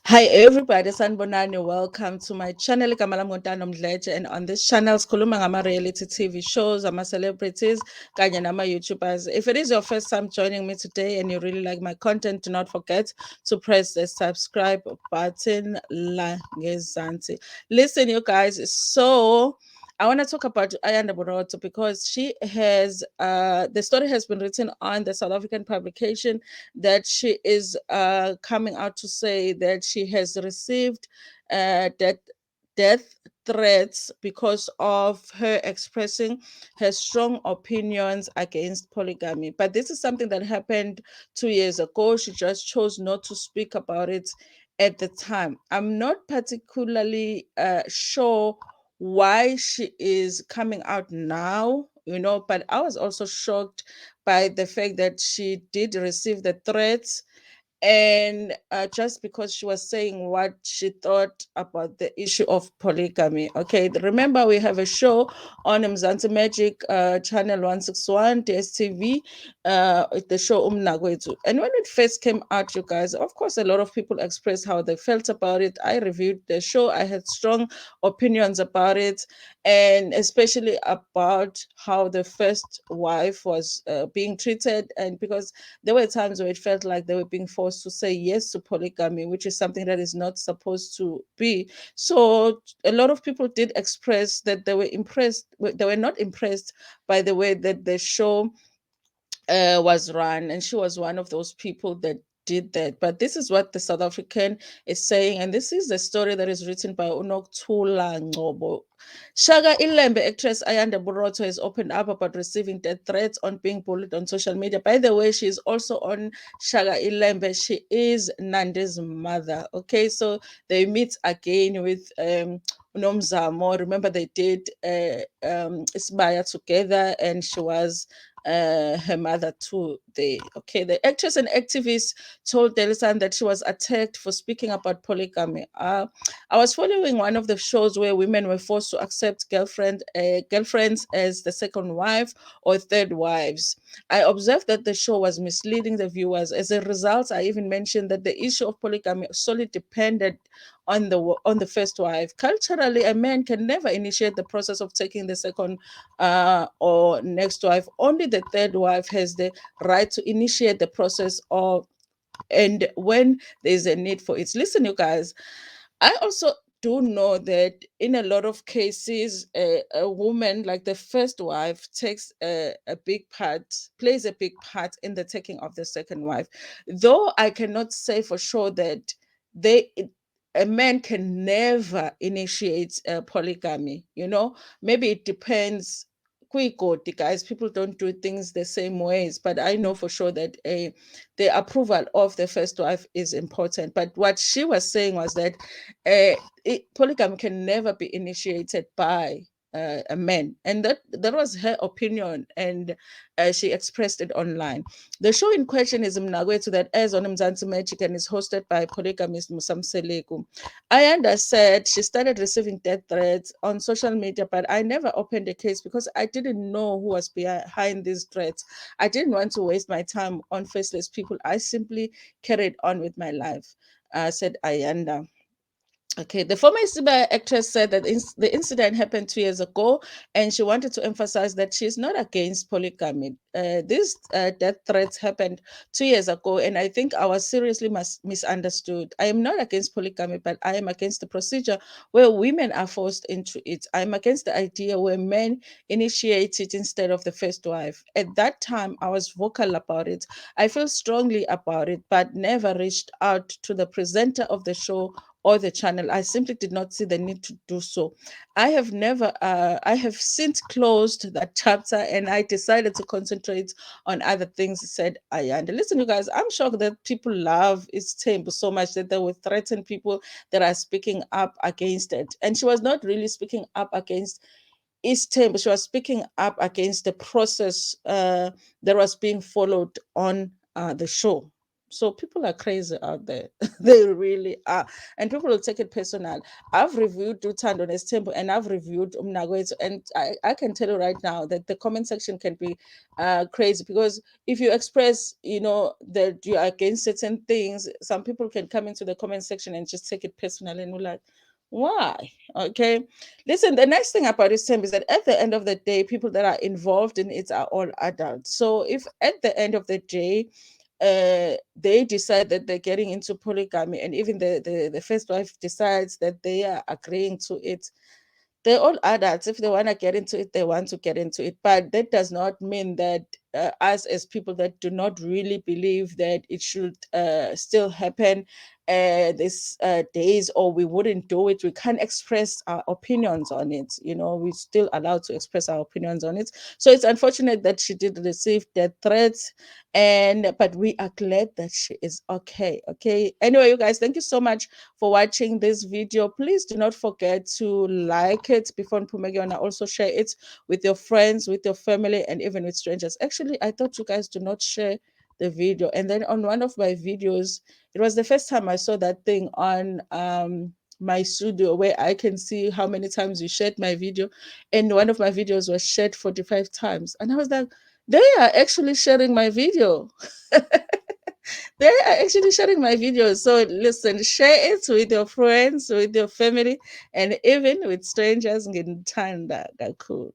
Hi everybody, sanibonani. Welcome to my channel igama lami Ntando Mdletshe, and on this channel sikhuluma ngama-reality TV shows, ama-celebrities kanye nama-YouTubers. If it is your first time joining me today and you really like my content, do not forget to press the subscribe button la ngezansi. Listen, you guys, so I want to talk about Ayanda Borotho because she has the story has been written on the South African publication that she is coming out to say that she has received death threats because of her expressing her strong opinions against polygamy. But this is something that happened 2 years ago. She just chose not to speak about it at the time. I'm not particularly sure why she is coming out now, but I was also shocked by the fact that she did receive the threats, and just because she was saying what she thought about the issue of polygamy. Okay, remember we have a show on Mzansi Magic channel 161 DSTV, the show Umnagwetu. And when it first came out, you guys, of course, a lot of people expressed how they felt about it. I reviewed the show. I had strong opinions about it, and especially about how the first wife was being treated. And because there were times where it felt like they were being forced to say yes to polygamy, which is something that is not supposed to be. So a lot of people did express that they were not impressed by the way that the show was run, and she was one of those people that did that. But this is what the South African is saying, and this is the story that is written by Unokuthula Ngcobo. Shaka Ilembe actress Ayanda Borotho has opened up about receiving death threats on being bullied on social media. By the way, she is also on Shaka Ilembe. She is Nande's mother. Okay, so they meet again with Nomzamo. Remember, they did Isbaya together, and she was her mother too. The actress and activist told Daily Sun that she was attacked for speaking about polygamy. I was following one of the shows where women were forced to accept girlfriends as the second wife or third wives. I observed that the show was misleading the viewers. As a result, I even mentioned that the issue of polygamy solely depended on the first wife. Culturally, a man can never initiate the process of taking the second or next wife. Only the third wife has the right to initiate the process of, and when there's a need for it. Listen, you guys, I also do know that in a lot of cases, a woman, like the first wife, plays a big part in the taking of the second wife. Though I cannot say for sure that they a man can never initiate polygamy. Maybe it depends. Guys, people don't do things the same ways, but I know for sure that the approval of the first wife is important. But what she was saying was that polygamy can never be initiated by a man, and that was her opinion, and she expressed it online. The show in question is Mnagwetu, that airs on Mzansi Magic and is hosted by polygamist Musamseleku. Ayanda said she started receiving death threats on social media, but I never opened a case because I didn't know who was behind these threats. I didn't want to waste my time on faceless people. I simply carried on with my life, said Ayanda. Okay, the former Isiba actress said that the incident happened 2 years ago, and she wanted to emphasize that she's not against polygamy. These death threats happened 2 years ago, and I think I was seriously misunderstood. I am not against polygamy, but I am against the procedure where women are forced into it. I am against the idea where men initiate it instead of the first wife. At that time, I was vocal about it. I feel strongly about it, but never reached out to the presenter of the show or the channel. I simply did not see the need to do so. I have since closed that chapter, and I decided to concentrate on other things, said Ayanda. Listen, you guys, I'm shocked that people love Istembu so much that they will threaten people that are speaking up against it. And she was not really speaking up against Istembu, she was speaking up against the process that was being followed on the show. So people are crazy out there. They really are. And people will take it personal. I've reviewed Ntando Temple and I've reviewed Umnagwethu. And I can tell you right now that the comment section can be crazy, because if you express, that you are against certain things, some people can come into the comment section and just take it personal, and we're like, why? Okay. Listen, the next thing about this term is that at the end of the day, people that are involved in it are all adults. So if at the end of the day, they decide that they're getting into polygamy, and even the first wife decides that they are agreeing to it, they're all adults. If they want to get into it, they want to get into it. But that does not mean that us, as people that do not really believe that it should still happen these days, or we wouldn't do it, we can't express our opinions on it. We're still allowed to express our opinions on it. So it's unfortunate that she did receive death threats, but we are glad that she is okay. Okay. Anyway, you guys, thank you so much for watching this video. Please do not forget to like it before Mpumegi, and also share it with your friends, with your family, and even with strangers. Actually, I thought you guys do not share the video. And then on one of my videos, it was the first time I saw that thing on my studio, where I can see how many times you shared my video. And one of my videos was shared 45 times. And I was like, they are actually sharing my video. They are actually sharing my videos. So listen, share it with your friends, with your family, and even with strangers. Ntando kakhulu.